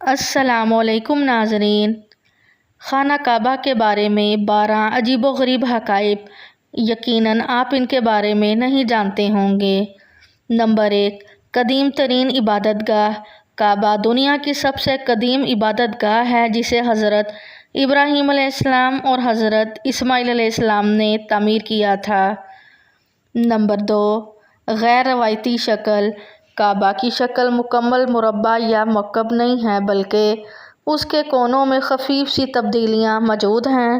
السلام علیکم ناظرین، خانہ کعبہ کے بارے میں 12 عجیب و غریب حقائق یقیناً آپ ان کے بارے میں نہیں جانتے ہوں گے۔ نمبر 1، قدیم ترین عبادت گاہ۔ کعبہ دنیا کی سب سے قدیم عبادت گاہ ہے جسے حضرت ابراہیم علیہ السلام اور حضرت اسماعیل علیہ السلام نے تعمیر کیا تھا۔ نمبر 2، غیر روایتی شکل۔ کعبہ کی شکل مکمل مربع یا مکعب نہیں ہے بلکہ اس کے کونوں میں خفیف سی تبدیلیاں موجود ہیں۔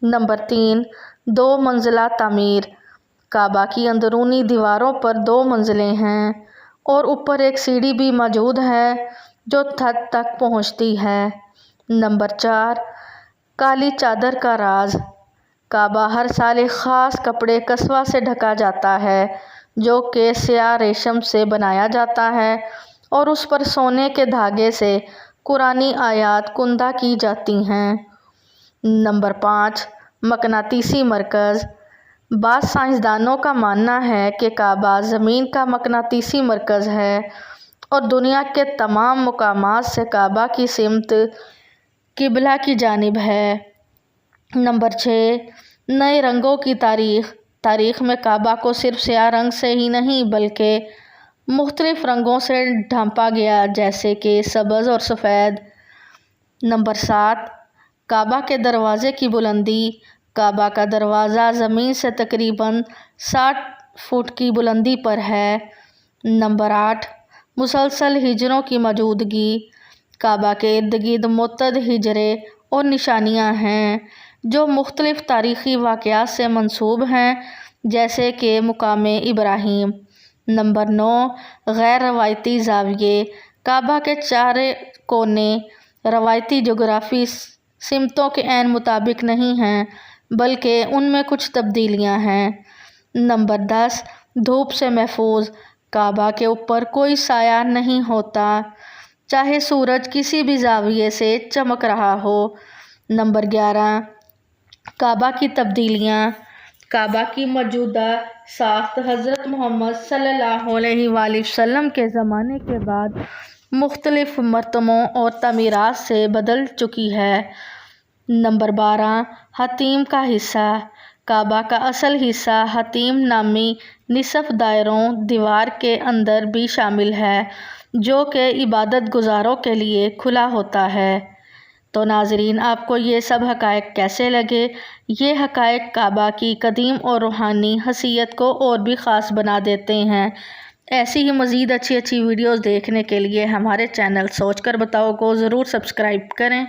نمبر 3، 2 منزلہ تعمیر۔ کعبہ کی اندرونی دیواروں پر 2 منزلیں ہیں اور اوپر ایک سیڑھی بھی موجود ہے جو چھت تک پہنچتی ہے۔ نمبر 4، کالی چادر کا راز۔ کعبہ ہر سال ایک خاص کپڑے کسوہ سے ڈھکا جاتا ہے جو کہ سیاہ ریشم سے بنایا جاتا ہے اور اس پر سونے کے دھاگے سے قرآنی آیات کندہ کی جاتی ہیں۔ نمبر 5، مقناطیسی مرکز۔ بعض سائنسدانوں کا ماننا ہے کہ کعبہ زمین کا مقناطیسی مرکز ہے اور دنیا کے تمام مقامات سے کعبہ کی سمت قبلہ کی جانب ہے۔ نمبر 6، نئے رنگوں کی تاریخ۔ تاریخ میں کعبہ کو صرف سیاہ رنگ سے ہی نہیں بلکہ مختلف رنگوں سے ڈھانپا گیا جیسے کہ سبز اور سفید۔ نمبر 7، کعبہ کے دروازے کی بلندی۔ کعبہ کا دروازہ زمین سے تقریباً 60 فٹ کی بلندی پر ہے۔ نمبر 8، مسلسل حجروں کی موجودگی۔ کعبہ کے ارد گرد متعدد حجرے اور نشانیاں ہیں جو مختلف تاریخی واقعات سے منسوب ہیں جیسے کہ مقام ابراہیم۔ نمبر 9، غیر روایتی زاویے۔ کعبہ کے 4 کونے روایتی جغرافی سمتوں کے عین مطابق نہیں ہیں بلکہ ان میں کچھ تبدیلیاں ہیں۔ نمبر 10، دھوپ سے محفوظ۔ کعبہ کے اوپر کوئی سایہ نہیں ہوتا چاہے سورج کسی بھی زاویے سے چمک رہا ہو۔ نمبر 11، کعبہ کی تبدیلیاں۔ کعبہ کی موجودہ ساخت حضرت محمد صلی اللہ علیہ وآلہ وسلم کے زمانے کے بعد مختلف مرتبوں اور تعمیرات سے بدل چکی ہے۔ نمبر 12، حطیم کا حصہ۔ کعبہ کا اصل حصہ حطیم نامی نصف دائروں دیوار کے اندر بھی شامل ہے جو کہ عبادت گزاروں کے لیے کھلا ہوتا ہے۔ تو ناظرین، آپ کو یہ سب حقائق کیسے لگے؟ یہ حقائق کعبہ کی قدیم اور روحانی حیثیت کو اور بھی خاص بنا دیتے ہیں۔ ایسی ہی مزید اچھی ویڈیوز دیکھنے کے لیے ہمارے چینل سوچ کر بتاؤ کو ضرور سبسکرائب کریں۔